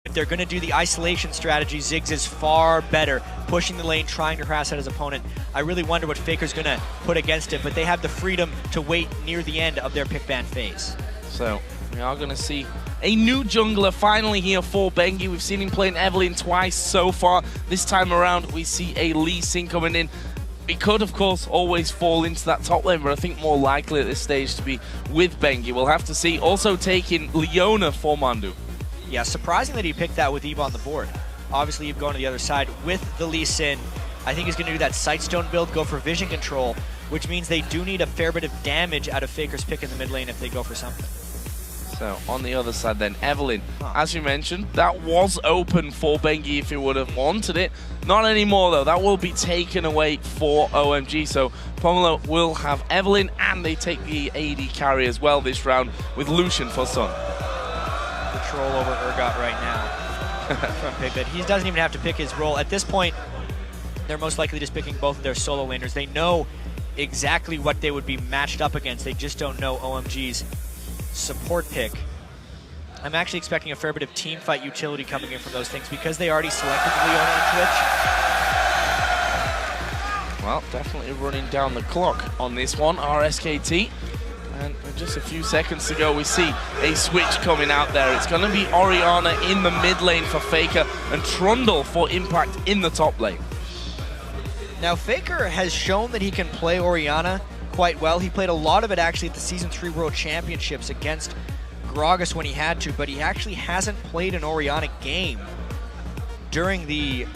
If they're going to do the isolation strategy, Ziggs is far better, pushing the lane, trying to harass out his opponent. I really wonder what Faker's going to put against him, but they have the freedom to wait near the end of their pick ban phase. So we are going to see a new jungler finally here for Bengi. We've seen him playing Evelynn twice so far. This time around, we see a Lee Sin coming in. It could, of course, always fall into that top lane, but I think more likely at this stage to be with Bengi. We'll have to see. Also taking Leona for Mandu. Yeah, surprising that he picked that with Eve on the board. Obviously, Eve going to the other side with the Lee Sin. I think he's going to do that Sightstone build, go for vision control, which means they do need a fair bit of damage out of Faker's pick in the mid lane if they go for something. So, on the other side then, Evelynn, as you mentioned, that was open for Bengi if he would have wanted it. Not anymore, though. That will be taken away for OMG. So, PoMoLoL will have Evelynn, and they take the AD carry as well this round with Lucian for Sun. Control over Urgot right now from Piglet. He doesn't even have to pick his role. At this point, they're most likely just picking both of their solo laners. They know exactly what they would be matched up against. They just don't know OMG's support pick. I'm actually expecting a fair bit of team fight utility coming in from those things because they already selected Leona on Twitch. Well, definitely running down the clock on this one, our SKT. And just a few seconds to go, we see a switch coming out there. It's going to be Orianna in the mid lane for Faker and Trundle for Impact in the top lane. Now, Faker has shown that he can play Orianna quite well. He played a lot of it actually at the Season 3 World Championships against Gragas when he had to, but he actually hasn't played an Orianna game during the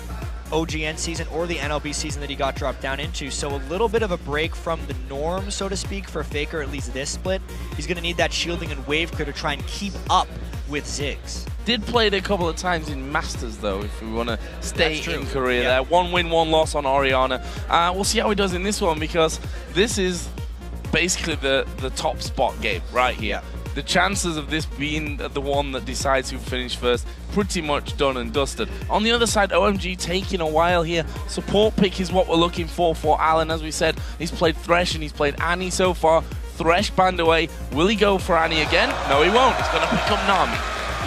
OGN season or the NLB season that he got dropped down into. So a little bit of a break from the norm, so to speak, for Faker, at least this split. He's going to need that shielding and wave clear to try and keep up with Ziggs. Did play it a couple of times in Masters, though, if we want to stay in Korea there. 1 win, 1 loss on Orianna. We'll see how he does in this one, because this is basically the top spot game right here. The chances of this being the one that decides who finished first, pretty much done and dusted. On the other side, OMG taking a while here. Support pick is what we're looking for Alan. As we said, he's played Thresh and he's played Annie so far. Thresh banned away. Will he go for Annie again? No, he won't. He's going to pick up Nami.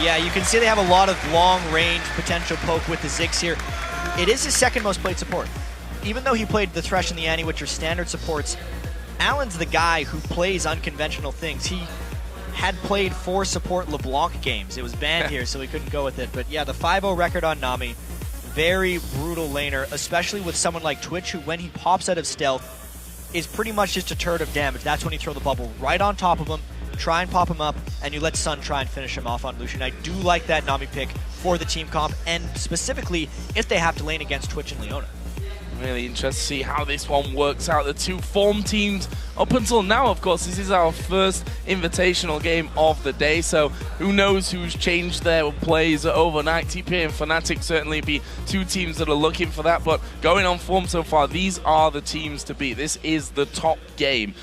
Yeah, you can see they have a lot of long-range potential poke with the Ziggs here. It is his second most played support. Even though he played the Thresh and the Annie, which are standard supports, Alan's the guy who plays unconventional things. He had played 4 support LeBlanc games. It was banned here, so he couldn't go with it. But yeah, the 5-0 record on Nami, very brutal laner, especially with someone like Twitch, who when he pops out of stealth is pretty much just a turret of damage. That's when you throw the bubble right on top of him, try and pop him up, and you let Sun try and finish him off on Lucian. I do like that Nami pick for the team comp, and specifically if they have to lane against Twitch and Leona. Really interested to see how this one works out. The two form teams up until now, of course, this is our first invitational game of the day, so who knows who's changed their plays overnight. TPA and Fnatic certainly be two teams that are looking for that, but going on form so far, these are the teams to beat. This is the top game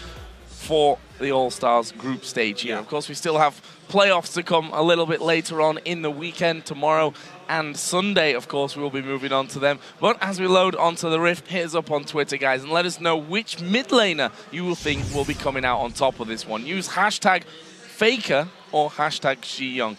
for the All-Stars group stage here. Of course, we still have playoffs to come a little bit later on in the weekend, tomorrow and Sunday. Of course, we will be moving on to them. But as we load onto the Rift, hit us up on Twitter, guys, and let us know which mid laner you will think will be coming out on top of this one. Use hashtag Faker or hashtag Xiyoung.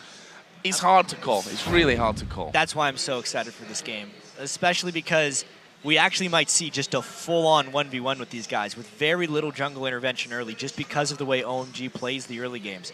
It's hard to call. It's really hard to call. That's why I'm so excited for this game, especially because we actually might see just a full-on 1v1 with these guys with very little jungle intervention early, just because of the way OMG plays the early games.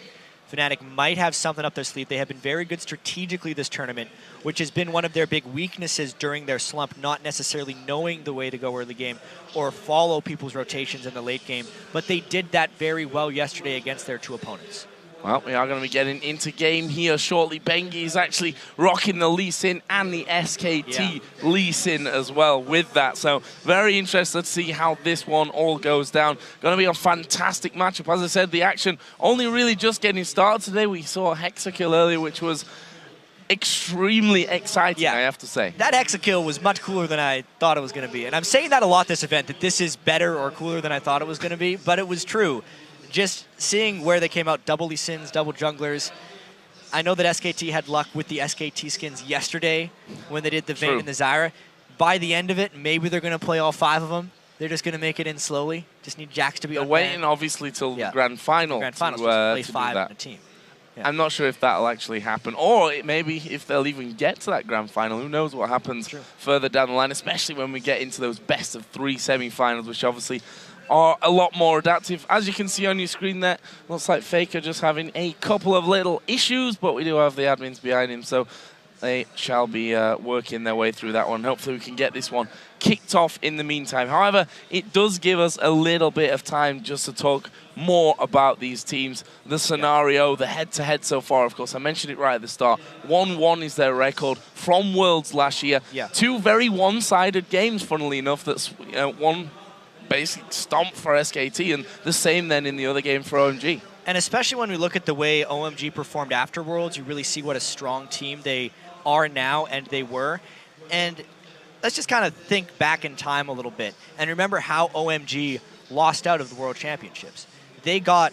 Fnatic might have something up their sleeve. They have been very good strategically this tournament, which has been one of their big weaknesses during their slump, not necessarily knowing the way to go early game or follow people's rotations in the late game. But they did that very well yesterday against their 2 opponents. Well, we are going to be getting into game here shortly. Bengi is actually rocking the Lee Sin and the SKT Lee Sin as well with that. So very interested to see how this one all goes down. Going to be a fantastic matchup. As I said, the action only really just getting started today. We saw a Hexakill earlier, which was extremely exciting, I have to say. That Hexakill was much cooler than I thought it was going to be. And I'm saying that a lot this event, that this is better or cooler than I thought it was going to be, but it was true. Just seeing where they came out, double Lee Sins, double junglers. I know that SKT had luck with the SKT skins yesterday when they did the Vayne and the Zyra. By the end of it, maybe they're going to play all 5 of them. They're just going to make it in slowly. Just need Jax to be waiting, obviously, till the grand final. Grand final, to play do 5 that. in a team. Yeah. I'm not sure if that'll actually happen, or maybe if they'll even get to that grand final. Who knows what happens further down the line, especially when we get into those best-of-3 semi-finals, which obviously are a lot more adaptive. As you can see on your screen there, looks like Faker just having a couple of little issues, but we do have the admins behind him, so they shall be working their way through that one. Hopefully we can get this one kicked off in the meantime. However, it does give us a little bit of time just to talk more about these teams, the scenario, the head-to-head so far. Of course, I mentioned it right at the start. 1-1 is their record from Worlds last year. Two very one-sided games, funnily enough. That's one basic stomp for SKT, and the same then in the other game for OMG. And especially when we look at the way OMG performed after Worlds, you really see what a strong team they are now and they were. And let's just kind of think back in time a little bit and remember how OMG lost out of the World Championships. They got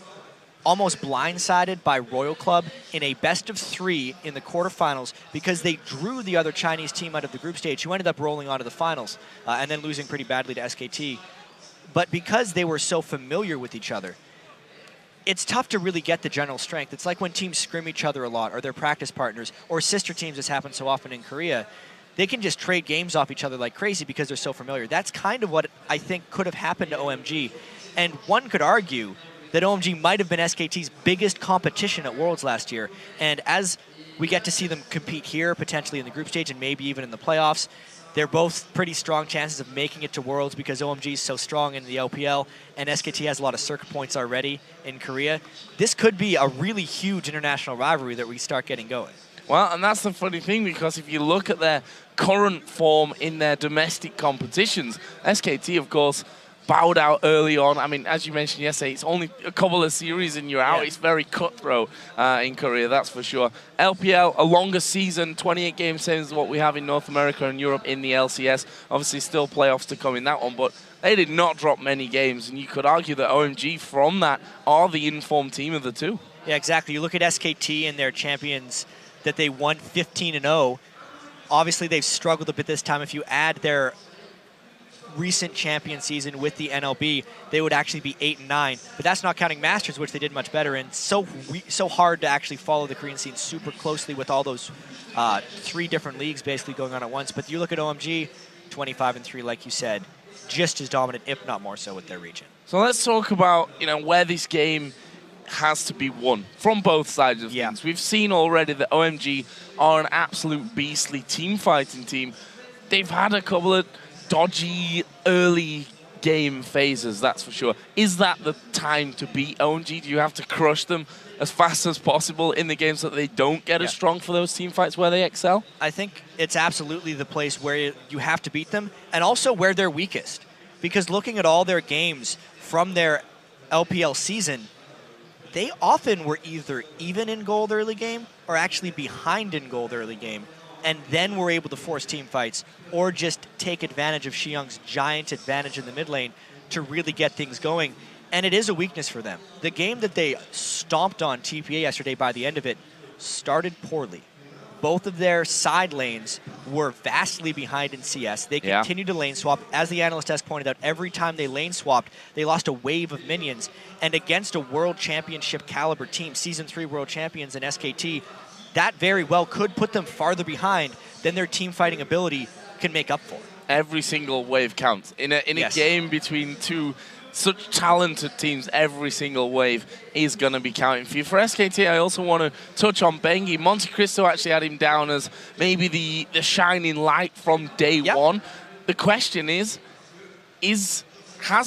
almost blindsided by Royal Club in a best-of-3 in the quarterfinals because they drew the other Chinese team out of the group stage, who ended up rolling onto the finals and then losing pretty badly to SKT. But because they were so familiar with each other, it's tough to really get the general strength. It's like when teams scrim each other a lot, or their practice partners, or sister teams, as happens so often in Korea. They can just trade games off each other like crazy because they're so familiar. That's kind of what I think could have happened to OMG. And one could argue that OMG might have been SKT's biggest competition at Worlds last year. And as we get to see them compete here, potentially in the group stage and maybe even in the playoffs, they're both pretty strong chances of making it to Worlds because OMG is so strong in the LPL and SKT has a lot of circuit points already in Korea. This could be a really huge international rivalry that we start getting going. Well, and that's the funny thing, because if you look at their current form in their domestic competitions, SKT, of course, bowed out early on. I mean, as you mentioned yesterday, it's only a couple of series and you're out. It's very cutthroat in Korea, that's for sure. LPL, a longer season, 28 games, same as what we have in North America and Europe in the LCS. Obviously, still playoffs to come in that one, but they did not drop many games, and you could argue that OMG from that are the informed team of the two. Yeah, exactly. You look at SKT and their champions that they won 15-0. Obviously, they've struggled a bit this time. If you add their recent champion season with the NLB, they would actually be 8-9. But that's not counting Masters, which they did much better in. So hard to actually follow the Korean scene super closely with all those 3 different leagues basically going on at once. But you look at OMG, 25-3, like you said, just as dominant, if not more so, with their region. So let's talk about where this game has to be won from both sides of things. We've seen already that OMG are an absolute beastly team fighting team. They've had a couple of dodgy early game phases, that's for sure. Is that the time to beat OMG? Do you have to crush them as fast as possible in the games so that they don't get as strong for those team fights where they excel? I think it's absolutely the place where you have to beat them, and also where they're weakest. Because looking at all their games from their LPL season, they often were either even in gold early game or actually behind in gold early game, and then were able to force team fights or just take advantage of Xiyoung's giant advantage in the mid lane to really get things going. And it is a weakness for them. The game that they stomped on TPA yesterday, by the end of it, started poorly. Both of their side lanes were vastly behind in CS. They continued to lane swap. As the analyst desk pointed out, every time they lane swapped, they lost a wave of minions. And against a World Championship caliber team, Season 3 World Champions in SKT, that very well could put them farther behind than their team fighting ability can make up for. Every single wave counts. In a game between two such talented teams, every single wave is going to be counting for you. For SKT, I also want to touch on Bengi. Monte Cristo actually had him down as maybe the shining light from day one. The question is has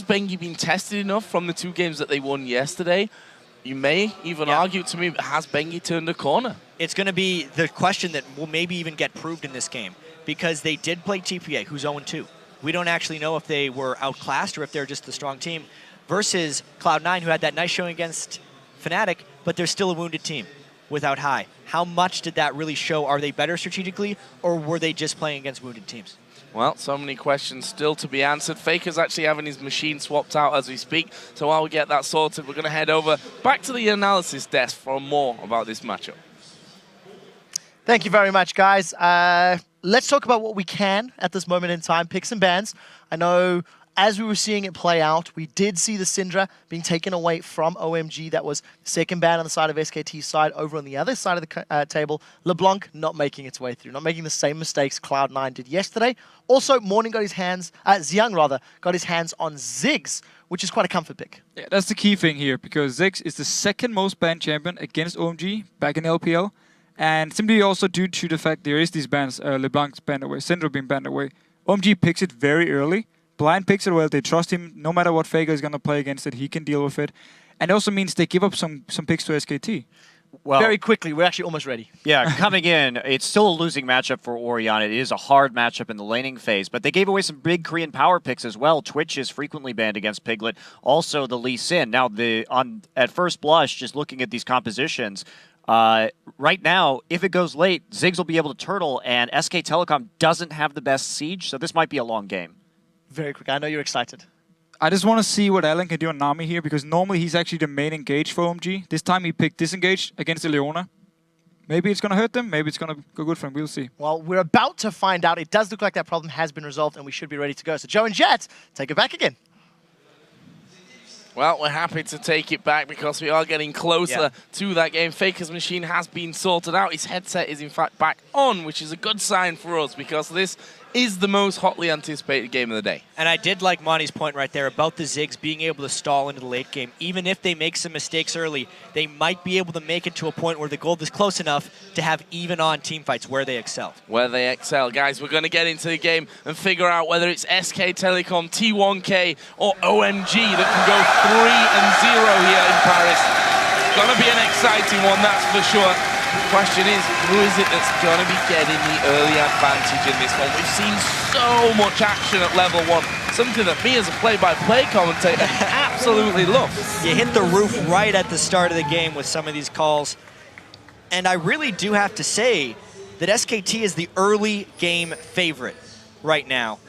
Bengi been tested enough from the 2 games that they won yesterday? You may even argue to me, has Bengi turned a corner? It's going to be the question that will maybe even get proved in this game, because they did play TPA, who's 0-2. We don't actually know if they were outclassed or if they're just the strong team, versus Cloud9, who had that nice showing against Fnatic, but they're still a wounded team without High. How much did that really show? Are they better strategically, or were they just playing against wounded teams? Well, so many questions still to be answered. Faker's actually having his machine swapped out as we speak, so while we get that sorted, we're going to head over back to the analysis desk for more about this matchup. Thank you very much, guys. Let's talk about what we can at this moment in time. Picks and bans. I know as we were seeing it play out, we did see the Syndra being taken away from OMG. That was second ban on the side of SKT's side. Over on the other side of the table, LeBlanc not making its way through, not making the same mistakes Cloud9 did yesterday. Also, Morning got his hands, Xiang rather, got his hands on Ziggs, which is quite a comfort pick. Yeah, that's the key thing here, because Ziggs is the second most banned champion against OMG back in LPL. And simply also due to the fact there is these bans, LeBlanc's banned away, Syndra being banned away. OMG picks it very early. Blind picks it well. They trust him. No matter what Faker is going to play against it, he can deal with it. And it also means they give up some picks to SKT. Well, very quickly, we're actually almost ready. Yeah, coming in, it's still a losing matchup for Orion. It is a hard matchup in the laning phase, but they gave away some big Korean power picks as well. Twitch is frequently banned against Piglet. Also, the Lee Sin. Now, at first blush, just looking at these compositions, right now, if it goes late, Ziggs will be able to turtle, and SK Telecom doesn't have the best siege, so this might be a long game. Very quick. I know you're excited. I just want to see what Alan can do on Nami here, because normally he's actually the main engage for OMG. This time he picked disengage against the Leona. Maybe it's going to hurt them, maybe it's going to go good for him. We'll see. Well, we're about to find out. It does look like that problem has been resolved, and we should be ready to go. So Joe and Jet, take it back again. Well, we're happy to take it back because we are getting closer to that game. Faker's machine has been sorted out. His headset is in fact back on, which is a good sign for us because this is the most hotly anticipated game of the day. And I did like Monty's point right there about the Ziggs being able to stall into the late game. Even if they make some mistakes early, they might be able to make it to a point where the gold is close enough to have even-on teamfights where they excel. Where they excel. Guys, we're going to get into the game and figure out whether it's SK Telecom, T1K, or OMG that can go 3-0 here in Paris. It's going to be an exciting one, that's for sure. The question is, who is it that's going to be getting the early advantage in this one? We've seen so much action at level 1, something that me as a play-by-play commentator absolutely love. You hit the roof right at the start of the game with some of these calls. And I really do have to say that SKT is the early game favorite right now,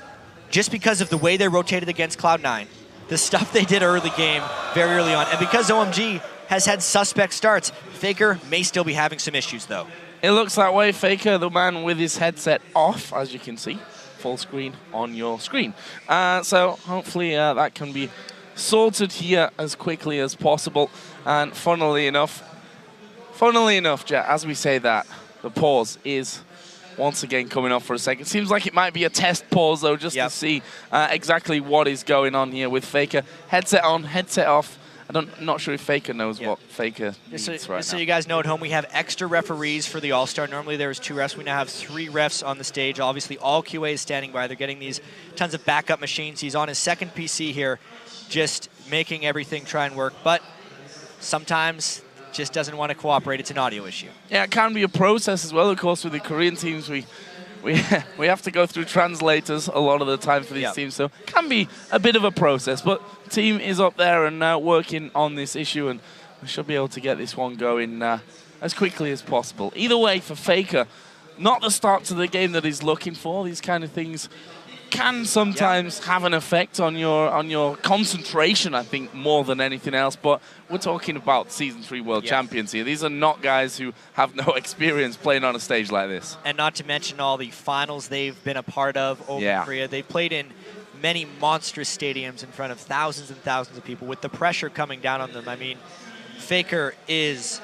just because of the way they rotated against Cloud9, the stuff they did early game, very early on, and because OMG has had suspect starts. Faker may still be having some issues, though. It looks that way. Faker, the man with his headset off, as you can see. Full screen on your screen. So hopefully that can be sorted here as quickly as possible. And funnily enough, Jet, as we say that, the pause is once again coming off for a second. Seems like it might be a test pause, though, just to see exactly what is going on here with Faker. Headset on, headset off. I'm not sure if Faker knows what Faker needs right now. So you guys know at home, we have extra referees for the All-Star. Normally there was 2 refs. We now have 3 refs on the stage. Obviously, all QA is standing by. They're getting these tons of backup machines. He's on his second PC here, just making everything try and work. But sometimes just doesn't want to cooperate. It's an audio issue. Yeah, it can be a process as well. Of course, with the Korean teams, we have to go through translators a lot of the time for these teams, so it can be a bit of a process. But the team is up there and working on this issue, and we should be able to get this one going as quickly as possible. Either way, for Faker, not the start to the game that he's looking for. These kind of things can sometimes have an effect on your concentration, I think, more than anything else. But we're talking about Season 3 World Champions here. These are not guys who have no experience playing on a stage like this. And not to mention all the finals they've been a part of over Korea. They've played in many monstrous stadiums in front of thousands and thousands of people with the pressure coming down on them. I mean, Faker is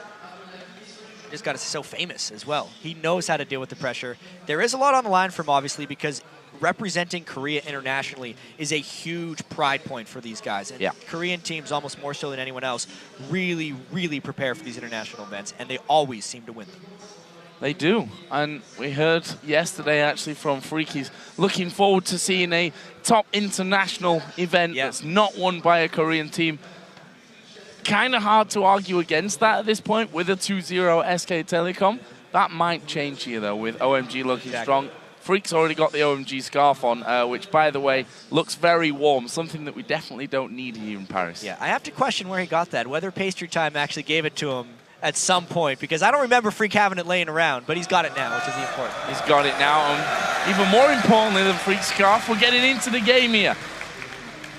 just got to say so famous as well. He knows how to deal with the pressure. There is a lot on the line for him, obviously, because representing Korea internationally is a huge pride point for these guys. And Korean teams, almost more so than anyone else, really, really prepare for these international events, and they always seem to win them. They do. And we heard yesterday, actually, from Freakies, looking forward to seeing a top international event that's not won by a Korean team. Kind of hard to argue against that at this point with a 2-0 SK Telecom. That might change here, though, with OMG looking strong. Freak's already got the OMG scarf on, which, by the way, looks very warm, something that we definitely don't need here in Paris. Yeah, I have to question where he got that, whether Pastry Time actually gave it to him at some point, because I don't remember Freak having it laying around, but he's got it now, which is important. He's got it now, and even more importantly than Freak's scarf, we're getting into the game here.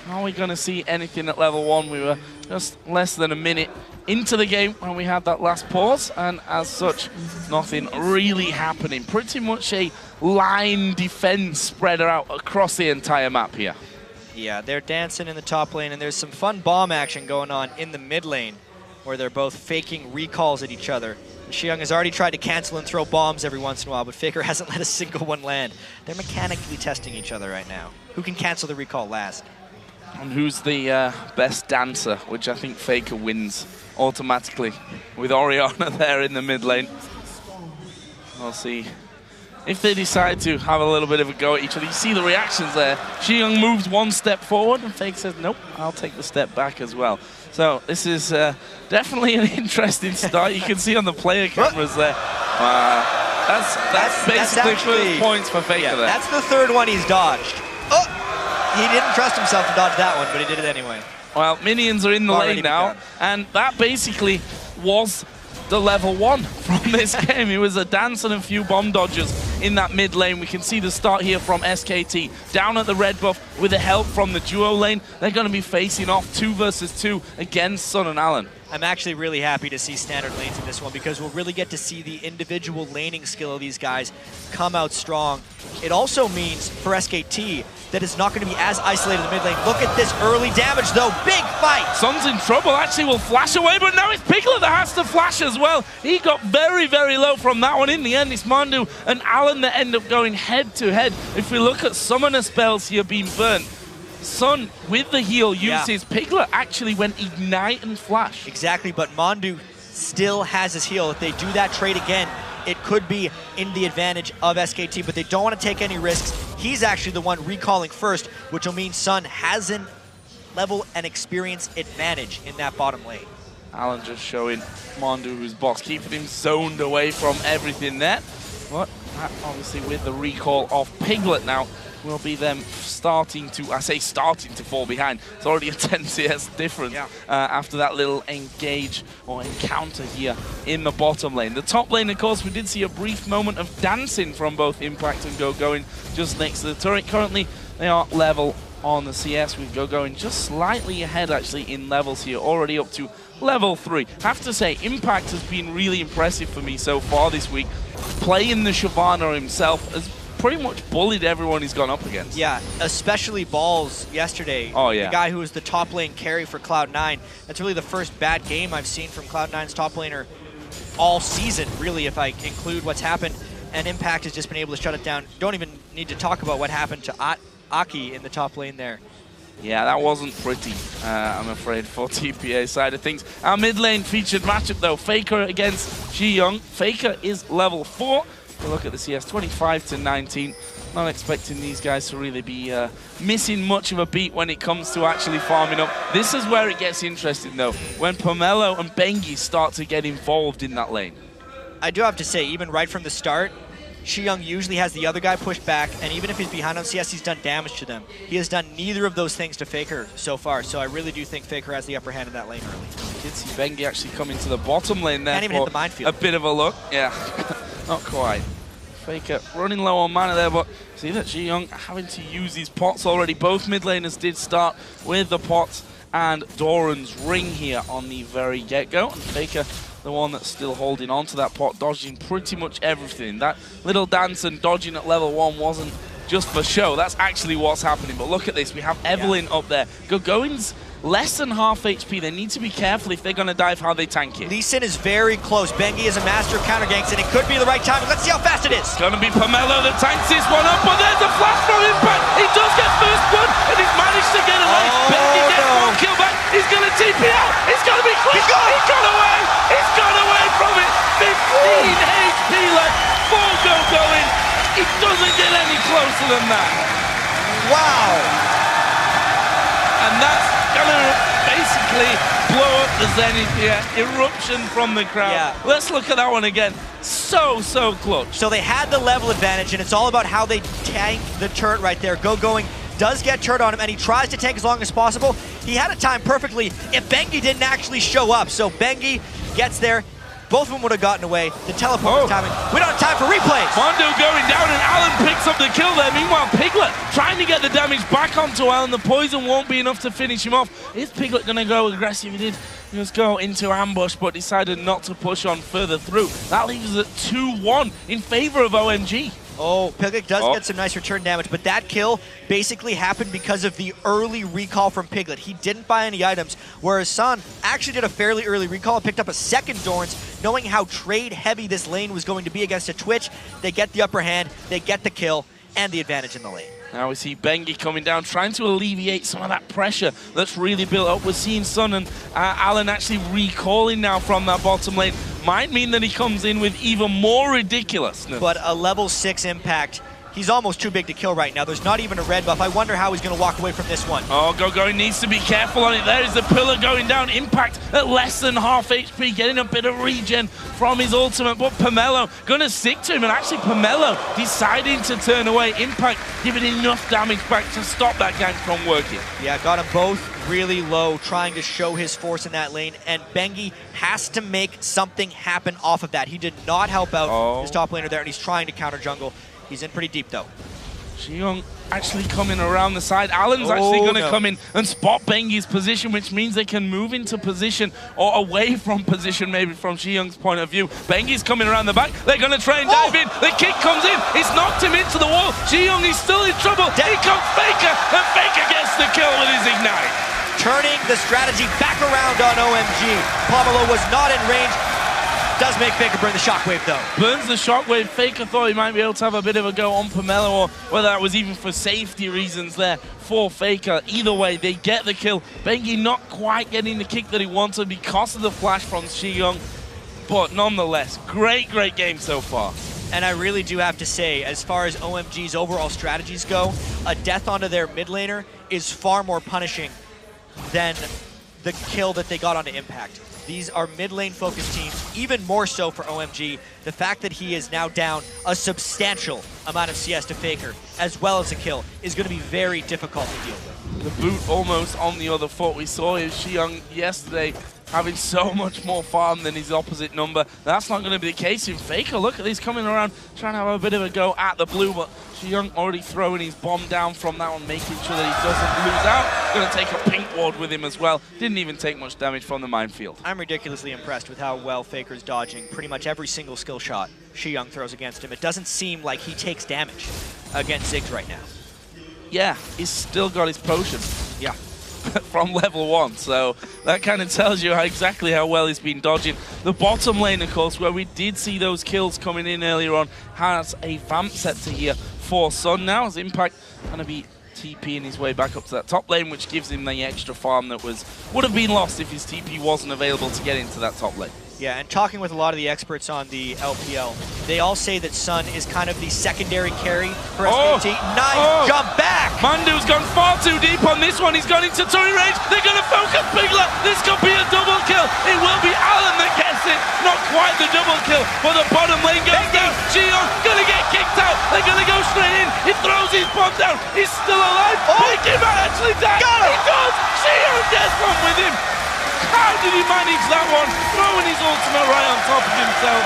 Are we going to see anything at level 1? We were just less than a minute into the game when we had that last pause, and as such, nothing really happening. Pretty much a line defense spread out across the entire map here. Yeah, they're dancing in the top lane, and there's some fun bomb action going on in the mid lane, where they're both faking recalls at each other. Xiang has already tried to cancel and throw bombs every once in a while, but Faker hasn't let a single one land. They're mechanically testing each other right now. Who can cancel the recall last? And who's the best dancer, which I think Faker wins automatically with Orianna there in the mid lane. We'll see if they decide to have a little bit of a go at each other. You see the reactions there. Xiang moves one step forward, and Faker says, nope, I'll take the step back as well. So this is definitely an interesting start. You can see on the player cameras there. That's basically first points for Faker there. That's the third one he's dodged. Oh! He didn't trust himself to dodge that one, but he did it anyway. Well, minions are in the lane now, and that basically was the level 1 from this game. It was a dance and a few bomb dodges in that mid lane. We can see the start here from SKT. Down at the red buff with the help from the duo lane. They're going to be facing off 2 versus 2 against Sun and Alan. I'm actually really happy to see standard lanes in this one because we'll really get to see the individual laning skill of these guys come out strong. It also means for SKT that it's not going to be as isolated in the mid lane. Look at this early damage though, big fight! Sun's in trouble, actually will flash away, but now it's Piglet that has to flash as well. He got very, very low from that one. In the end, it's Mandu and Alan that end up going head to head. If we look at summoner spells here being burnt, Sun, with the heal, uses Piglet actually went Ignite and Flash. Exactly, but Mandu still has his heal. If they do that trade again, it could be in the advantage of SKT, but they don't want to take any risks. He's actually the one recalling first, which will mean Sun has an level and experience advantage in that bottom lane. Alan just showing Mandu who's box, keeping him zoned away from everything there. But that obviously with the recall of Piglet now will be them starting to, I say starting to fall behind. It's already a 10 CS difference after that little engage or encounter here in the bottom lane. The top lane, of course, we did see a brief moment of dancing from both Impact and Go going just next to the turret. Currently, they are level on the CS with Go going just slightly ahead actually in levels here, already up to level 3. Have to say, Impact has been really impressive for me so far this week. Playing the Shyvana himself has pretty much bullied everyone he's gone up against. Yeah, especially Balls yesterday. Oh, yeah. The guy who was the top lane carry for Cloud9. That's really the first bad game I've seen from Cloud9's top laner all season, really, if I include what's happened. And Impact has just been able to shut it down. Don't even need to talk about what happened to Aki in the top lane there. Yeah, that wasn't pretty, I'm afraid, for TPA side of things. Our mid lane featured matchup, though. Faker against Xiang. Faker is level 4. Look at the CS, 25 to 19. Not expecting these guys to really be missing much of a beat when it comes to actually farming up. This is where it gets interesting, though, when Pomelo and Bengi start to get involved in that lane. I do have to say, even right from the start, Xiang usually has the other guy pushed back, and even if he's behind on CS, he's done damage to them. He has done neither of those things to Faker so far, so I really do think Faker has the upper hand in that lane early. You did see Bengi actually come into the bottom lane there. Can't even hit the minefield. A bit of a look, yeah. Not quite. Faker running low on mana there, but see that Xiang having to use these pots already. Both mid laners did start with the pots and Doran's ring here on the very get-go. And Faker, the one that's still holding on to that pot, dodging pretty much everything. That little dance and dodging at level 1 wasn't just for show. That's actually what's happening. But look at this. We have Evelyn up there. Gogoin's less than half HP. They need to be careful if they're going to dive how they tank it. Lee Sin is very close. Bengi is a master of counter ganks, and it could be the right time. Let's see how fast it is. It's going to be Pomelo that tanks this one up, but there's a flash from Impact. He does get first blood, and he's managed to get away. Bengi gets one kill back. He's going to TP out. It's going to be quick. He's got away. He's got away from it. 15 HP left for Going. It doesn't get any closer than that. Wow. And that's gonna basically blow up the Zenith here. Eruption from the crowd. Yeah. Let's look at that one again. So clutch. So they had the level advantage, and it's all about how they tank the turret right there. Going does get turret on him, and he tries to tank as long as possible. He had it timed perfectly if Bengi didn't actually show up. So Bengi gets there. Both of them would have gotten away. The teleport was timing. We don't have time for replays. Mondo going down, and Alan picks up the kill there. Meanwhile, Piglet trying to get the damage back onto Alan. The poison won't be enough to finish him off. Is Piglet going to go aggressive? He did just go into ambush, but decided not to push on further through. That leaves us at 2-1 in favor of OMG. Oh, Piglet does get some nice return damage, but that kill basically happened because of the early recall from Piglet. He didn't buy any items, whereas Sun actually did a fairly early recall and picked up a second Dorns, knowing how trade-heavy this lane was going to be against a Twitch. They get the upper hand, they get the kill, and the advantage in the lane. Now we see Bengi coming down, trying to alleviate some of that pressure that's really built up. We're seeing Sun and Alan actually recalling now from that bottom lane. Might mean that he comes in with even more ridiculousness. But a level 6 impact, he's almost too big to kill right now. There's not even a red buff. I wonder how he's going to walk away from this one. Oh, Gogo needs to be careful on it. There is the pillar going down. Impact at less than half HP, getting a bit of regen from his ultimate. But Pomelo going to stick to him. And actually, Pomelo deciding to turn away. Impact giving enough damage back to stop that gank from working. Yeah, got them both really low, trying to show his force in that lane. And Bengi has to make something happen off of that. He did not help out his top laner there, and he's trying to counter jungle. He's in pretty deep, though. Xiong actually coming around the side. Alan's actually going to come in and spot Bengi's position, which means they can move into position or away from position, maybe from Xiong's point of view. Bengi's coming around the back. They're going to try and dive in. The kick comes in. It's knocked him into the wall. Xiong is still in trouble. Here comes Faker, and Faker gets the kill with his ignite. Turning the strategy back around on OMG. Pomelo was not in range. Does make Faker burn the shockwave, though. Burns the shockwave. Faker thought he might be able to have a bit of a go on Pomelo, or whether that was even for safety reasons there for Faker. Either way, they get the kill. Bengi not quite getting the kick that he wanted because of the flash from Xiong. But nonetheless, great game so far. And I really do have to say, as far as OMG's overall strategies go, a death onto their mid laner is far more punishing than the kill that they got onto Impact. These are mid lane focused teams, even more so for OMG. The fact that he is now down a substantial amount of CS to Faker, as well as a kill, is going to be very difficult to deal with. The boot almost on the other foot. We saw Xiong yesterday having so much more farm than his opposite number. That's not going to be the case in Faker. Look at this coming around, trying to have a bit of a go at the blue, but Xiong already throwing his bomb down from that one, making sure that he doesn't lose out. Going to take a pink ward with him as well. Didn't even take much damage from the minefield. I'm ridiculously impressed with how well Faker's dodging pretty much every single skill shot Xiong throws against him. It doesn't seem like he takes damage against Ziggs right now. Yeah, he's still got his potion. Yeah. From level 1, so that kind of tells you exactly how well he's been dodging. The bottom lane, of course, where we did see those kills coming in earlier on, has a vamp set to here for Sun now, as Impact going to be TPing his way back up to that top lane, which gives him the extra farm that would have been lost if his TP wasn't available to get into that top lane. Yeah, and talking with a lot of the experts on the LPL, they all say that Sun is kind of the secondary carry for SKT. Nice jump back! Mandu's gone far too deep on this one. He's gone into turret range. They're going to focus Piglet. This could be a double kill. It will be Alan that gets it. Not quite the double kill, but the bottom lane goes down. Xiong going to get kicked out. They're going to go straight in. He throws his bomb down. He's still alive. He might actually die. He does. Xiong gets one with him. How did he manage that one? Throwing his ultimate right on top of himself.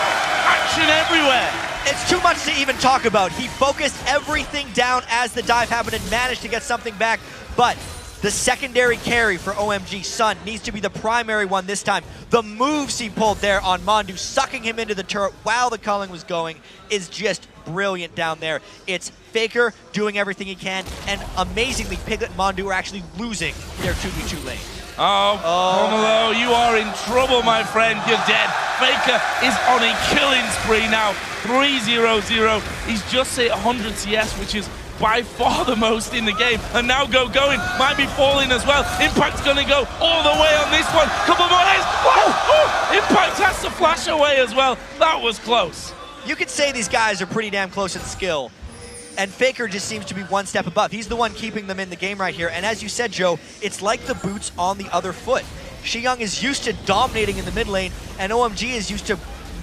Action everywhere. It's too much to even talk about. He focused everything down as the dive happened and managed to get something back. But the secondary carry for OMG, Sun, needs to be the primary one this time. The moves he pulled there on Mandu, sucking him into the turret while the culling was going, is just brilliant down there. It's Faker doing everything he can, and amazingly, Piglet and Mandu are actually losing their 2v2 lane. Pomelo, you are in trouble, my friend. You're dead. Faker is on a killing spree now. 3-0-0. He's just hit 100 CS, which is by far the most in the game. And now going might be falling as well. Impact's going to go all the way on this one. Couple more hits. Impact has to flash away as well. That was close. You could say these guys are pretty damn close in skill. And Faker just seems to be one step above. He's the one keeping them in the game right here. And as you said, Joe, it's like the boots on the other foot. Xiong is used to dominating in the mid lane, and OMG is used to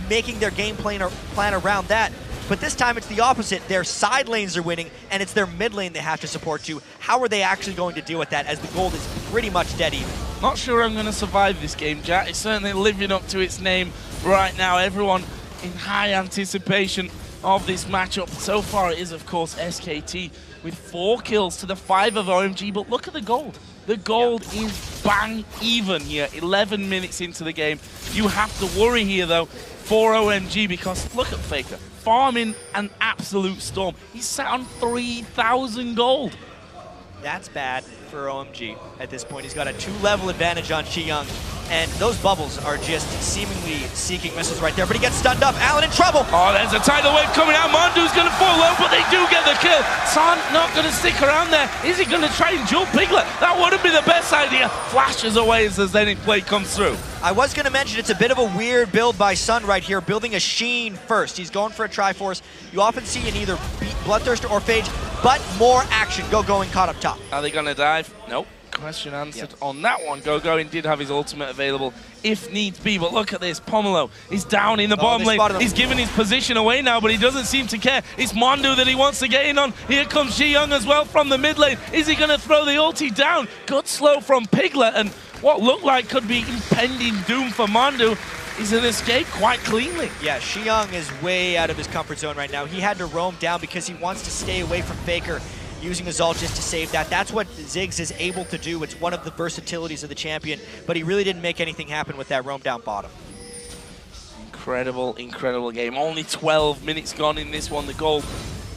making their game plan around that. But this time it's the opposite. Their side lanes are winning, and it's their mid lane they have to support too. How are they actually going to deal with that, as the gold is pretty much dead even? Not sure I'm going to survive this game, Jack. It's certainly living up to its name right now. Everyone in high anticipation of this matchup. So far it is, of course, SKT with 4 kills to the 5 of OMG, but look at the gold. The gold is bang even here, 11 minutes into the game. You have to worry here, though, for OMG, because look at Faker, farming an absolute storm. He's sat on 3,000 gold. That's bad for OMG at this point. He's got a 2-level advantage on Xiyoung, and those bubbles are just seemingly seeking misses right there, but he gets stunned up. Allen in trouble. Oh, there's a tidal wave coming out. Mondu's going to fall low, but they do get the kill. San not going to stick around there. Is he going to try and jump Piglet? That wouldn't be the best idea. Flashes away as the Zenith play comes through. I was going to mention it's a bit of a weird build by Sun right here, building a Sheen first. He's going for a Triforce. You often see in either Bloodthirster or Phage, but more action. Going caught up top. Are they going to dive? Nope. Question answered on that one. Going did have his ultimate available if needs be, but look at this. PoMoLo is down in the bottom lane. He's giving his position away now, but he doesn't seem to care. It's Mondu that he wants to get in on. Here comes Xiyoung as well from the mid lane. Is he going to throw the ulti down? Good slow from Piglet, and what looked like could be impending doom for Mondu is an escape quite cleanly. Yeah, Xiyoung is way out of his comfort zone right now. He had to roam down because he wants to stay away from Faker, using his ult just to save that. That's what Ziggs is able to do. It's one of the versatilities of the champion, but he really didn't make anything happen with that roam down bottom. Incredible, incredible game. Only 12 minutes gone in this one. The goal,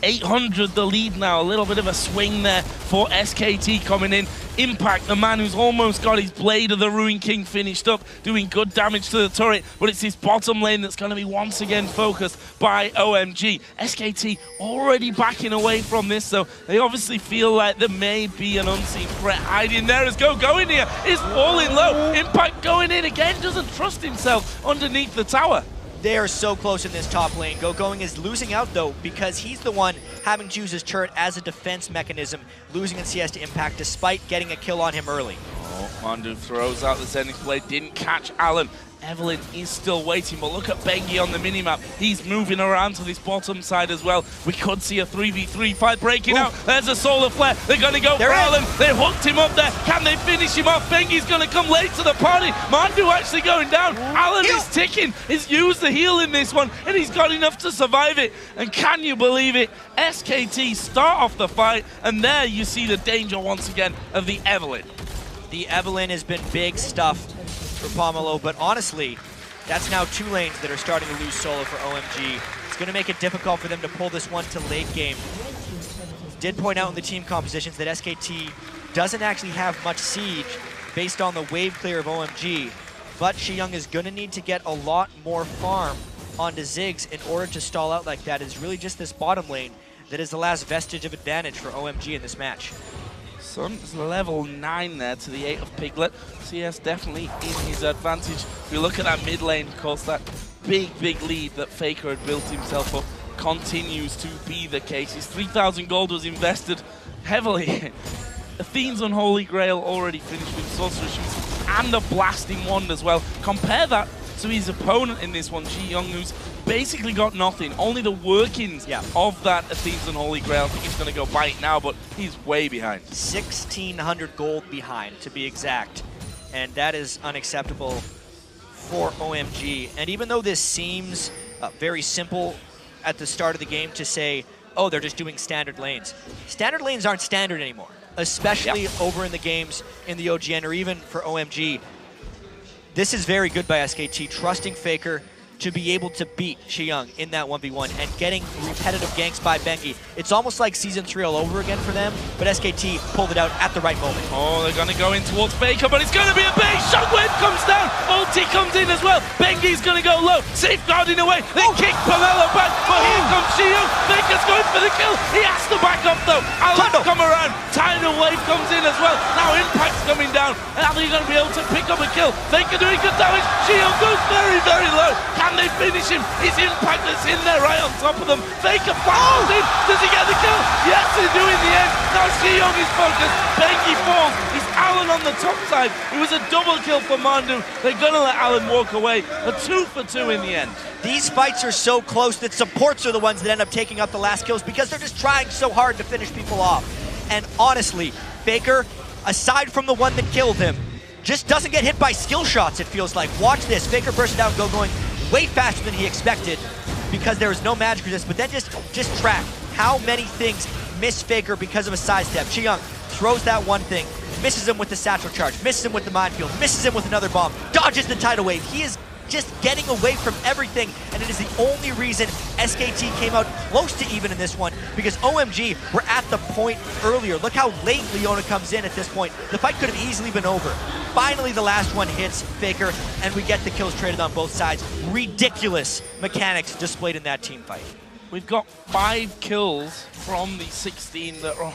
800 the lead now. A little bit of a swing there for SKT coming in. Impact, the man who's almost got his Blade of the Ruin King finished up, doing good damage to the turret, but it's his bottom lane that's going to be once again focused by OMG. SKT already backing away from this, so they obviously feel like there may be an unseen threat hiding there as going here is falling low. Impact going in again, doesn't trust himself underneath the tower. They are so close in this top lane. Going is losing out, though, because he's the one having to use his turret as a defense mechanism, losing in CS to Impact despite getting a kill on him early. Oh, Mondu throws out the Zenith Blade, didn't catch Allen. Evelyn is still waiting, but look at Bengi on the minimap. He's moving around to this bottom side as well. We could see a 3v3 fight breaking out. There's a solar flare. They're going to go for Allen. They hooked him up there. Can they finish him off? Bengi's going to come late to the party. Mondu actually going down. Allen is ticking. He's used the heal in this one, and he's got enough to survive it. And can you believe it? SKT start off the fight, and there you see the danger once again of the Evelyn. The Evelyn has been big stuff for PoMoLo, but honestly, that's now 2 lanes that are starting to lose solo for OMG. It's going to make it difficult for them to pull this one to late game. Did point out in the team compositions that SKT doesn't actually have much siege based on the wave clear of OMG, but Xiyoung is going to need to get a lot more farm onto Ziggs in order to stall out like that. It's really just this bottom lane that is the last vestige of advantage for OMG in this match. Sun's level 9 there to the 8 of Piglet. CS definitely in his advantage. If we look at that mid lane, of course, that big lead that Faker had built himself up continues to be the case. His 3,000 gold was invested heavily. Athene's Unholy Grail already finished with Sorcerer Shoes and a Blasting Wand as well. Compare that to his opponent in this one, Xiyoung, who's basically got nothing. Only the workings of that Athene's Unholy Grail. I think he's going to go bite now, but he's way behind. 1,600 gold behind, to be exact. And that is unacceptable for OMG. And even though this seems very simple at the start of the game to say, oh, they're just doing standard lanes. Standard lanes aren't standard anymore, especially over in the games in the OGN or even for OMG. This is very good by SKT, trusting Faker to be able to beat Xiyoung in that 1v1 and getting repetitive ganks by Bengi. It's almost like Season 3 all over again for them, but SKT pulled it out at the right moment. Oh, they're going to go in towards Faker, but it's going to be a bait. Shockwave comes down. Ulti comes in as well. Bengi's going to go low, safeguarding away. They kick PoMoLo back, but here comes Xiyoung. Faker's going for the kill. He has to back up though. Allen's come around. Tidal wave comes in as well. Now Impact's coming down. Are they going to be able to pick up a kill? Faker doing good damage. Xiyoung goes very low. Can they finish him? His Impact that's in there right on top of them. Faker flashes in. Does he get the kill? Yes, they do in the end. Now Xiyoung is focused. Bengi falls. It's Allen on the top side. It was a double kill for Mondu. They're going to let Allen walk away. A 2 for 2 in the end. These fights are so close that supports are the ones that end up taking up the last kills because they're just trying so hard to finish people off. And honestly, Faker, aside from the one that killed him, just doesn't get hit by skill shots, it feels like. Watch this. Faker bursts down, going way faster than he expected. because there was no magic resist, but then just track how many things miss Faker because of a sidestep. Xiyoung throws that one thing, misses him with the satchel charge, misses him with the minefield, misses him with another bomb, dodges the tidal wave. He is just getting away from everything, and it is the only reason SKT came out close to even in this one, because OMG were at the point earlier. Look how late Leona comes in at this point. The fight could have easily been over. Finally, the last one hits Faker, and we get the kills traded on both sides. Ridiculous mechanics displayed in that team fight. We've got 5 kills from the 16 that are on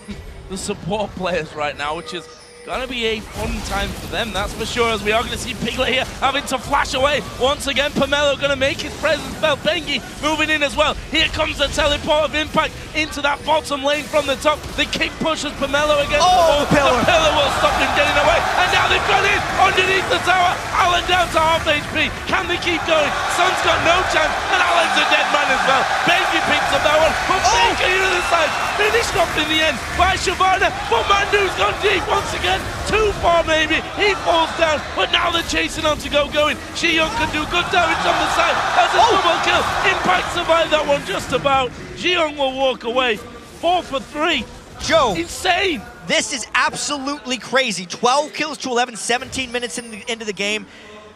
the support players right now, which is gonna be a fun time for them, that's for sure, as we are gonna see Piglet here having to flash away. Once again, Pomelo gonna make his presence felt. Bengi moving in as well. Here comes the teleport of Impact into that bottom lane from the top. The kick pushes Pomelo against the wall. The pillar will stop him getting away, and now they've got in underneath the tower. Allen down to half HP. Can they keep going? Sun's got no chance, and Allen's a dead man as well. Bengi picks up that one, but Faker to the side. Finished off in the end by Shyvana, but Mandu's gone deep once again. Too far maybe, he falls down, but now they're chasing on to going. Xiyoung can do good damage on the side. That's a double kill. Impact survived that one just about. Xiyoung will walk away. 4 for 3. Joe. Insane. This is absolutely crazy. 12 kills to 11, 17 minutes into the game.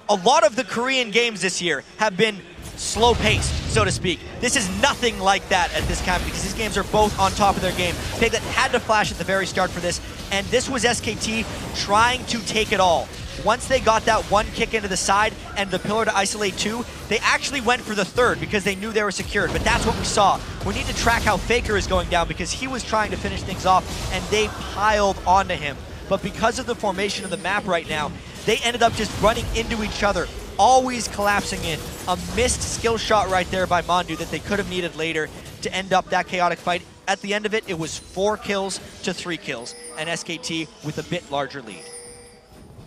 A lot of the Korean games this year have been slow-paced, so to speak. This is nothing like that at this time, because these games are both on top of their game. Piglet had to flash at the very start for this, and this was SKT trying to take it all. Once they got that one kick into the side and the pillar to isolate 2, they actually went for the third because they knew they were secured, but that's what we saw. We need to track how Faker is going down, because he was trying to finish things off and they piled onto him. But because of the formation of the map right now, they ended up just running into each other, always collapsing in. A missed skill shot right there by Mandu that they could have needed later to end up that chaotic fight. At the end of it, it was 4 kills to 3 kills, and SKT with a bit larger lead.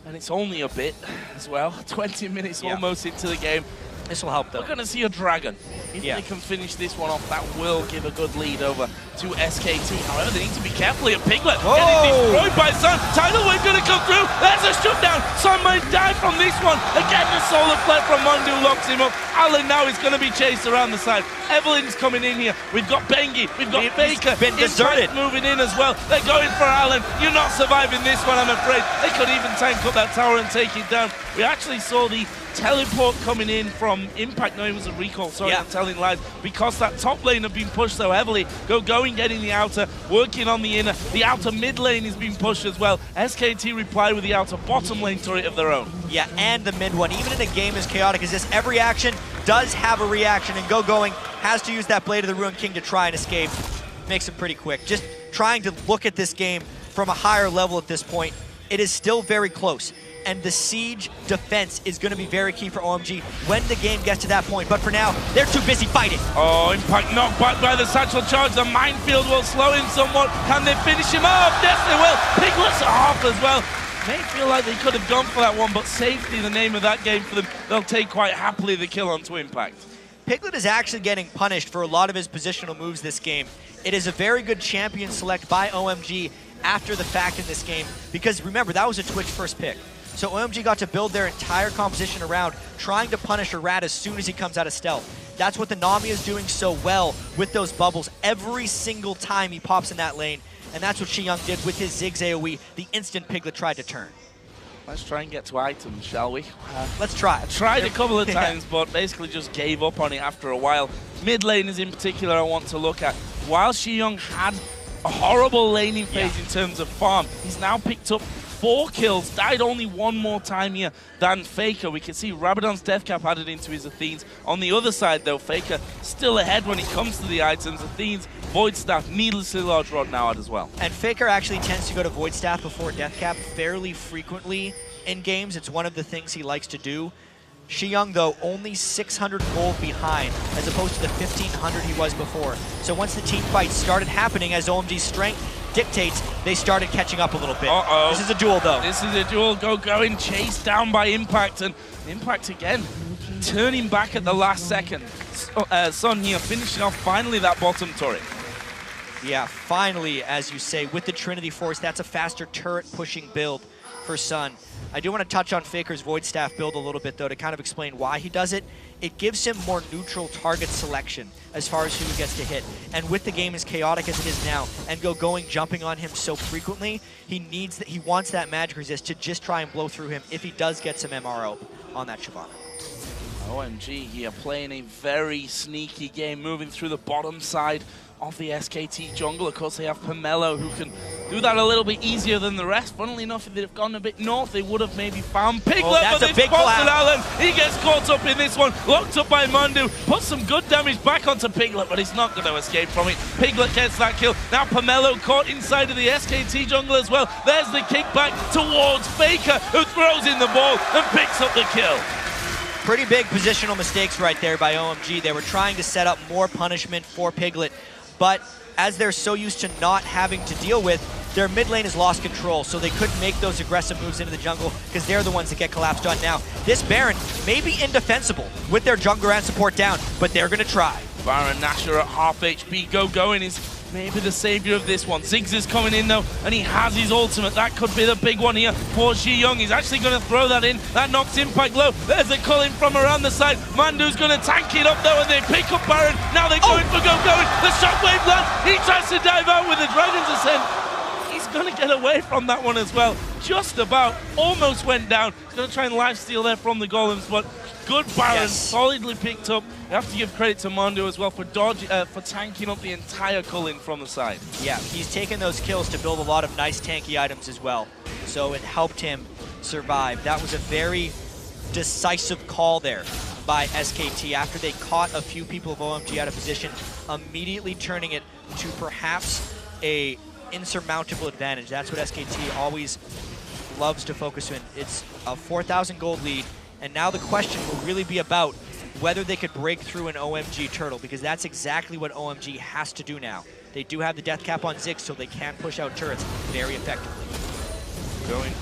And it's only a bit as well. 20 minutes almost into the game. This will help, though. We're going to see a Dragon. If they can finish this one off, that will give a good lead over to SKT. However, they need to be careful here. Piglet getting destroyed by Sun. Tidal Wave going to come through. There's a shutdown. Sun might die from this one. Again, the Solar Flare from Mandu locks him up. Allen now is going to be chased around the side. Evelyn's coming in here. We've got Bengi. We've got Faker. Been deserted. Moving in as well. They're going for Allen. You're not surviving this one, I'm afraid. They could even tank up that tower and take it down. We actually saw the teleport coming in from Impact. No, it was a recall. Sorry, I'm telling lies. Because that top lane had been pushed so heavily. Going, getting the outer, working on the inner. The outer mid lane is being pushed as well. SKT reply with the outer bottom lane turret of their own. Yeah, and the mid one. Even in a game as chaotic as this, every action does have a reaction, and Going has to use that Blade of the Ruined King to try and escape. Makes it pretty quick. Just trying to look at this game from a higher level at this point. It is still very close, and the siege defense is going to be very key for OMG when the game gets to that point. But for now, they're too busy fighting. Oh, Impact knocked back by the satchel charge. The minefield will slow him somewhat. Can they finish him off? Yes, they will. Piglet's off as well. May feel like they could have gone for that one, but safety, the name of that game for them. They'll take quite happily the kill onto Impact. Piglet is actually getting punished for a lot of his positional moves this game. It is a very good champion select by OMG after the fact in this game, because remember, that was a Twitch first pick. So OMG got to build their entire composition around trying to punish a rat as soon as he comes out of stealth. That's what the Nami is doing so well with those bubbles every single time he pops in that lane. And that's what Xiyoung did with his Ziggs AoE the instant Piglet tried to turn. Let's try and get to items, shall we? Let's try. I tried a couple of times, but basically just gave up on it after a while. Mid laners in particular I want to look at. While Xiyoung had a horrible laning phase in terms of farm, he's now picked up 4 kills, died only one more time here than Faker. We can see Rabadon's death cap added into his Athene's. On the other side though, Faker still ahead when it comes to the items. Athene's Void Staff, needlessly large rod now out as well. And Faker actually tends to go to Void Staff before death cap fairly frequently in games. It's one of the things he likes to do. Xiyoung, though, only 600 gold behind, as opposed to the 1,500 he was before. So once the team fights started happening, as OMG's strength dictates, they started catching up a little bit. This is a duel, though. This is a duel. Going, chased down by Impact, and Impact again, turning back at the last second. Sun here finishing off finally that bottom turret. Yeah, finally, as you say, with the Trinity Force, that's a faster turret pushing build for Sun. I do want to touch on Faker's Void Staff build a little bit, though, to kind of explain why he does it. It gives him more neutral target selection as far as who he gets to hit. And with the game as chaotic as it is now, and jumping on him so frequently, he wants that magic resist to just try and blow through him if he does get some MRO on that Shyvana. OMG here playing a very sneaky game, moving through the bottom side of the SKT jungle. Of course, they have Pomelo, who can do that a little bit easier than the rest. Funnily enough, if they'd have gone a bit north, they would have maybe found Piglet, but they spotted Alan. He gets caught up in this one, locked up by Mandu, puts some good damage back onto Piglet, but he's not going to escape from it. Piglet gets that kill. Now Pomelo caught inside of the SKT jungle as well. There's the kickback towards Faker, who throws in the ball and picks up the kill. Pretty big positional mistakes right there by OMG. They were trying to set up more punishment for Piglet, but as they're so used to not having to deal with, their mid lane has lost control, so they couldn't make those aggressive moves into the jungle because they're the ones that get collapsed on now. This Baron may be indefensible with their jungler and support down, but they're going to try. Baron Nashor at half HP, going is maybe the savior of this one. Ziggs is coming in though, and he has his ultimate. That could be the big one here for Ji-Young. He's actually going to throw that in. That knocks Impact low. There's a call in from around the side. Mandu's going to tank it up though, and they pick up Baron. Now they're going for going. The shockwave lands. He tries to dive out with the Dragon's Ascent. He's going to get away from that one as well. Just about. Almost went down. He's going to try and lifesteal there from the golems, but good Baron, solidly picked up. You have to give credit to Mondo as well for for tanking up the entire Cullen from the side. Yeah, he's taken those kills to build a lot of nice tanky items as well, so it helped him survive. That was a very decisive call there by SKT after they caught a few people of OMG out of position, immediately turning it to perhaps a insurmountable advantage. That's what SKT always loves to focus in. It's a 4,000 gold lead, and now the question will really be about whether they could break through an OMG turtle, because that's exactly what OMG has to do now. They do have the death cap on Ziggs, so they can push out turrets very effectively.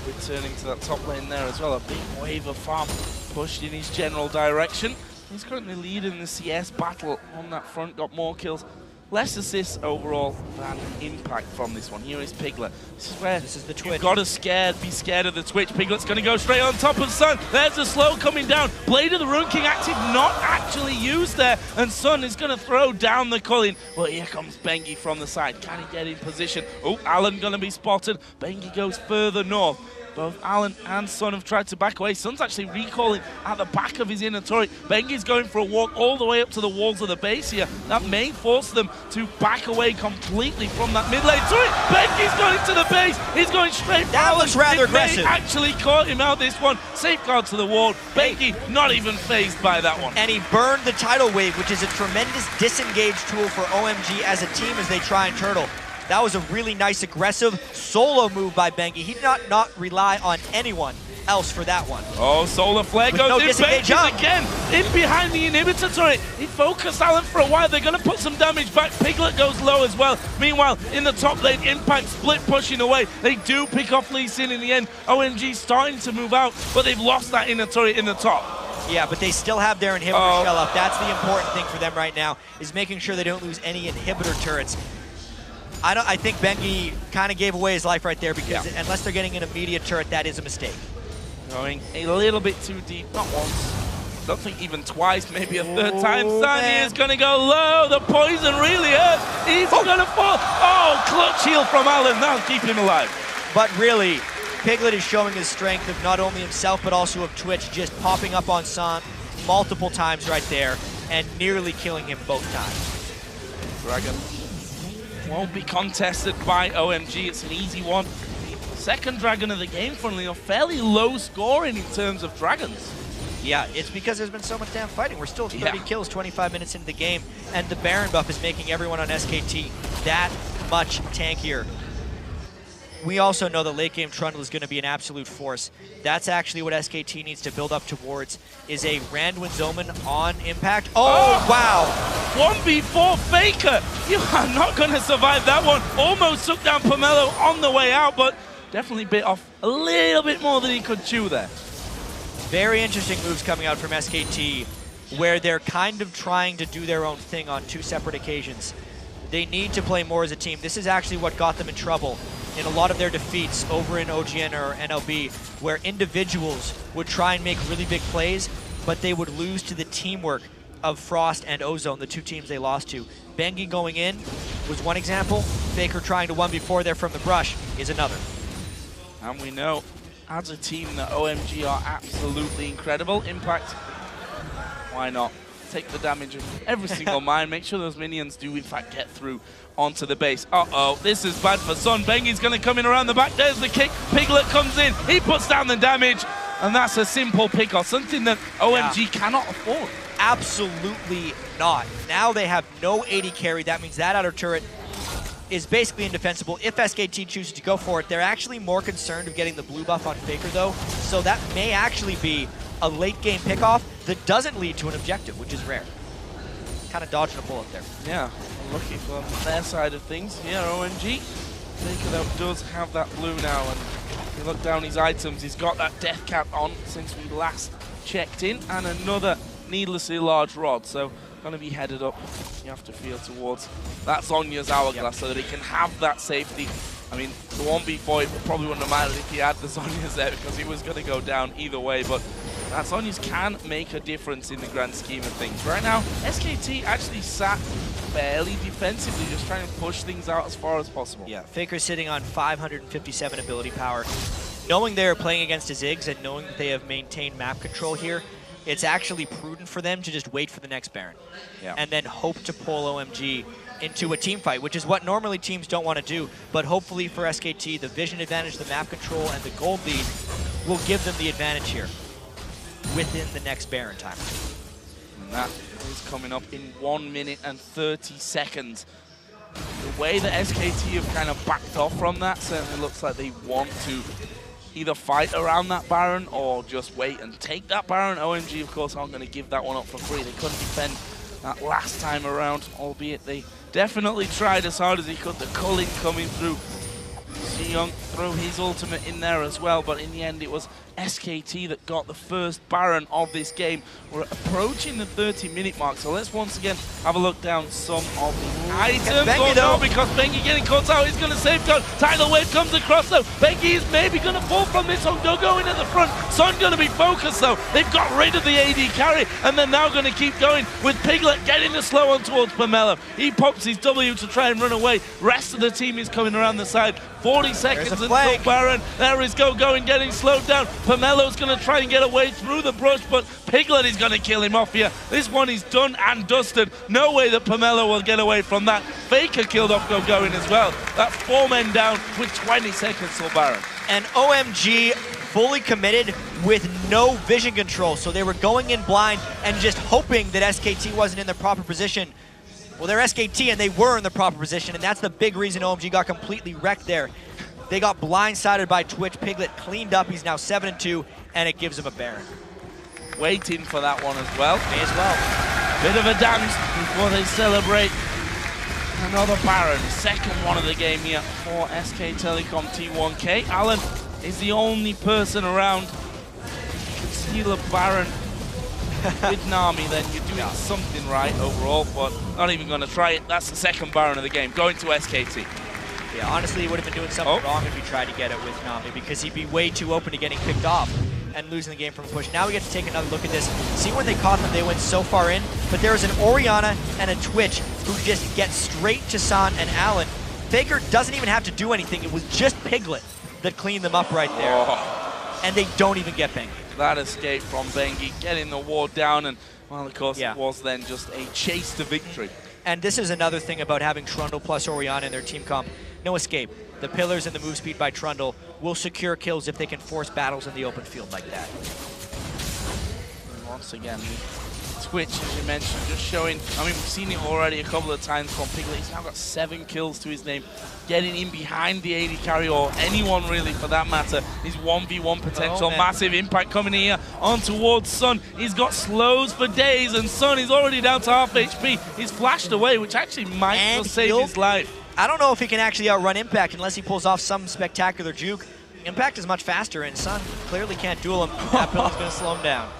Returning to that top lane there as well. A big wave of farm pushed in his general direction. He's currently leading the CS battle on that front, got more kills. Less assists overall than impact from this one. Here is Piglet. This is where the Twitch. You've got to be scared of the Twitch. Piglet's going to go straight on top of Sun. There's the slow coming down. Blade of the Rune King active, not actually used there. And Sun is going to throw down the Culling. Well, here comes Bengi from the side. Can he get in position? Oh, Alan going to be spotted. Bengi goes further north. Both Alan and Sun have tried to back away. Sun's actually recalling at the back of his inner turret. Bengi's going for a walk all the way up to the walls of the base here. That may force them to back away completely from that mid lane turret. Bengi's going to the base. He's going straight. That looks rather aggressive. Actually caught him out this one. Safeguard to the wall. Bengi not even phased by that one. And he burned the tidal wave, which is a tremendous disengage tool for OMG as a team as they try and turtle. That was a really nice, aggressive solo move by Bengi. He did not rely on anyone else for that one. Oh, solar flare goes in. Bengi again, in behind the inhibitor turret. He focused Alan for a while. They're going to put some damage back. Piglet goes low as well. Meanwhile, in the top lane, Impact split pushing away. They do pick off Lee Sin in the end. OMG starting to move out, but they've lost that inner turret in the top. Yeah, but they still have their inhibitor shell up. That's the important thing for them right now, is making sure they don't lose any inhibitor turrets. I think Bengi kind of gave away his life right there, because unless they're getting an immediate turret, that is a mistake. Going a little bit too deep, not once, don't think even twice, maybe a third time. Sunny is going to go low. The poison really hurts. He's going to fall. Oh, clutch heal from Alan. That'll keep him alive. But really, Piglet is showing his strength of not only himself, but also of Twitch, just popping up on Sun multiple times right there and nearly killing him both times. Dragon won't be contested by OMG. It's an easy one. Second Dragon of the game, funnily enough. Fairly low scoring in terms of Dragons. Yeah, it's because there's been so much damn fighting. We're still 30 kills 25 minutes into the game, and the Baron buff is making everyone on SKT that much tankier. We also know that late game Trundle is going to be an absolute force. That's actually what SKT needs to build up towards, is a Randwin's Omen on Impact. Oh, wow. 1v4 Faker. You are not going to survive that one. Almost took down Pomelo on the way out, but definitely bit off a little bit more than he could chew there. Very interesting moves coming out from SKT, where they're kind of trying to do their own thing on two separate occasions. They need to play more as a team. This is actually what got them in trouble in a lot of their defeats over in OGN or NLB, where individuals would try and make really big plays, but they would lose to the teamwork of Frost and Ozone, the two teams they lost to. Bengi going in was one example. Faker trying to 1v4 there from the brush is another. And we know, as a team, that OMG are absolutely incredible. Impact, why not? Take the damage of every single mine, make sure those minions do in fact get through onto the base. Uh-oh, this is bad for Sun. Bengi's going to come in around the back. There's the kick. Piglet comes in. He puts down the damage. And that's a simple pick off, something that OMG cannot afford. Absolutely not. Now they have no AD carry. That means that outer turret is basically indefensible. If SKT chooses to go for it, they're actually more concerned of getting the blue buff on Faker though. So that may actually be a late game pickoff that doesn't lead to an objective, which is rare. Kind of dodging a bullet there. Yeah, looking for their side of things. Yeah, OMG. Faker though does have that blue now, and if you look down his items, he's got that death cap on since we last checked in, and another needlessly large rod. So going to be headed up, you have to feel, towards that Zhonya's hourglass so that he can have that safety. I mean, the 1v4 it probably wouldn't have mattered if he had the Zhonya's there, because he was going to go down either way, but that Zhonya's can make a difference in the grand scheme of things. Right now, SKT actually sat fairly defensively, just trying to push things out as far as possible. Yeah, Faker's sitting on 557 ability power. Knowing they're playing against a Ziggs and knowing that they have maintained map control here, it's actually prudent for them to just wait for the next Baron. Yeah. And then hope to pull OMG into a team fight, which is what normally teams don't want to do. But hopefully for SKT, the vision advantage, the map control, and the gold lead will give them the advantage here within the next Baron time. And that is coming up in 1 minute and 30 seconds. The way that SKT have kind of backed off from that certainly looks like they want to either fight around that Baron or just wait and take that Baron. OMG, of course, aren't going to give that one up for free. They couldn't defend that last time around, albeit they definitely tried as hard as he could. The culling coming through. Young threw his ultimate in there as well, but in the end it was SKT that got the first Baron of this game. We're approaching the 30-minute mark, so let's once again have a look down some of the items. Bengi, though, because Bengi getting caught out, he's going to safeguard. Tidal Wave comes across though. Bengi is maybe going to fall from this one. Go in at the front. Sun going to be focused though. They've got rid of the AD carry, and they're now going to keep going with Piglet getting the slow on towards Pomelo. He pops his W to try and run away. Rest of the team is coming around the side. 40 seconds until Baron. There is going, getting slowed down. Pomelo's going to try and get away through the brush, but Piglet is going to kill him off here. This one is done and dusted. No way that Pomelo will get away from that. Faker killed off going as well. That's 4 men down with 20 seconds till Baron. And OMG fully committed with no vision control, so they were going in blind and just hoping that SKT wasn't in the proper position. Well, they're SKT and they were in the proper position, and that's the big reason OMG got completely wrecked there. They got blindsided by Twitch. Piglet cleaned up. He's now 7-2, and it gives him a Baron. Waiting for that one as well. May as well. Bit of a dance before they celebrate another Baron. Second one of the game here for SK Telecom T1K. Alan is the only person around. If you can steal a Baron with Nami, then you're doing something right overall, but not even going to try it. That's the second Baron of the game, going to SKT. Yeah, honestly, he would have been doing something wrong if he tried to get it with Nami, because he'd be way too open to getting picked off and losing the game from a push. Now we get to take another look at this. See, when they caught them, they went so far in, but there was an Orianna and a Twitch who just get straight to San and Alan. Faker doesn't even have to do anything. It was just Piglet that cleaned them up right there. And they don't even get Bengi. That escape from Bengi, getting the ward down, and, well, of course, it was then just a chase to victory. And this is another thing about having Trundle plus Orianna in their team comp. No escape. The pillars and the move speed by Trundle will secure kills if they can force battles in the open field like that. And once again, Twitch, as you mentioned, just showing, I mean, we've seen it already a couple of times from Piglet. He's now got 7 kills to his name. Getting in behind the AD carry, or anyone really for that matter, is 1v1 potential. Massive impact coming here on towards Sun. He's got slows for days, and Sun is already down to half HP. He's flashed away, which actually might just save his life. I don't know if he can actually outrun Impact unless he pulls off some spectacular juke. Impact is much faster, and Sun clearly can't duel him. That pillow's going to slow him down.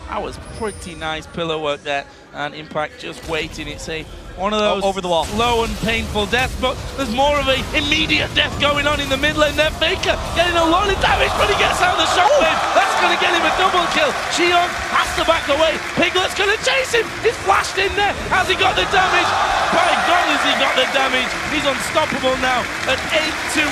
That was pretty nice pillow work there, and Impact just waiting. It's a One of those over the wall. slow and painful deaths, but there's more of an immediate death going on in the mid lane there. Faker getting a lot of damage, but he gets out of the shockwave. That's going to get him a double kill. Xiong has to back away. Piglet's going to chase him. He's flashed in there. Has he got the damage? By God, has he got the damage? He's unstoppable now at 8-2-8.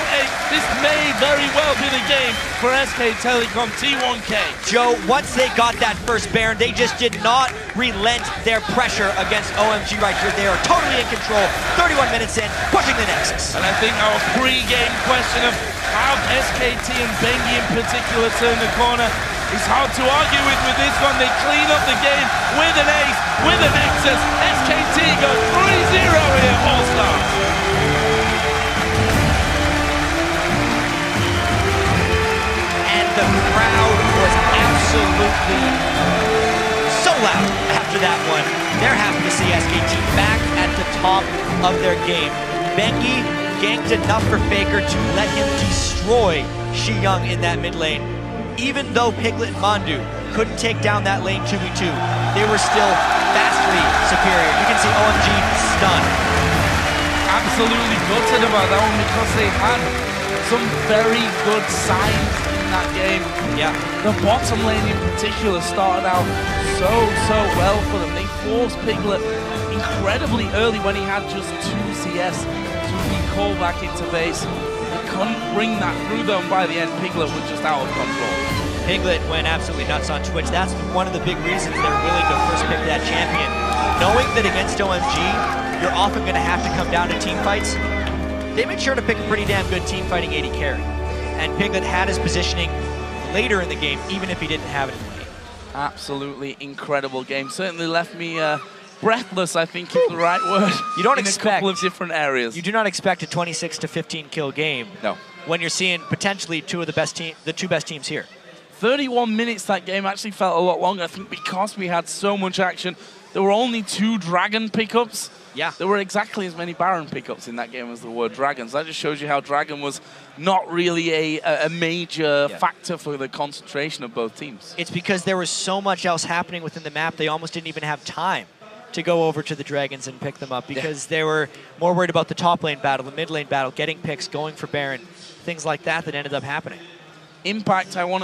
This may very well be the game for SK Telecom T1K. Joe, once they got that first Baron, they just did not relent their pressure against OMG right here. They are totally in control. 31 minutes in, pushing the Nexus. And I think our pre-game question of how SKT and Bengi in particular turn the corner is hard to argue with this one. They clean up the game with an ace, with a Nexus. SKT go 3-0 here, All-Stars. And the crowd was absolutely so loud after that one. They're happy to see SKT back at the top of their game. Bengi ganked enough for Faker to let him destroy Xiong in that mid lane. Even though Piglet and Mandu couldn't take down that lane 2v2, they were still vastly superior. You can see OMG stunned. Absolutely gutted about that one because they had some very good signs in that game. Yeah. The bottom lane in particular started out so well for them. They forced Piglet incredibly early when he had just 2 CS to recall back into base. They couldn't bring that through though, and by the end Piglet was just out of control. Piglet went absolutely nuts on Twitch. That's one of the big reasons they're willing to first pick that champion. Knowing that against OMG, you're often going to have to come down to team fights, they made sure to pick a pretty damn good team fighting AD carry. And Piglet had his positioning later in the game, even if he didn't have it in the game. Absolutely incredible game. Certainly left me breathless, I think is the right word. You don't in expect a couple of different areas. You do not expect a 26 to 15 kill game. No. When you're seeing potentially the two best teams here. 31 minutes that game actually felt a lot longer. I think because we had so much action, there were only 2 Dragon pickups. Yeah. There were exactly as many Baron pickups in that game as there were Dragons. That just shows you how Dragon was not really a major factor for the concentration of both teams. It's because there was so much else happening within the map, they almost didn't even have time to go over to the Dragons and pick them up because they were more worried about the top lane battle, the mid lane battle, getting picks, going for Baron, things like that ended up happening. Impact, I want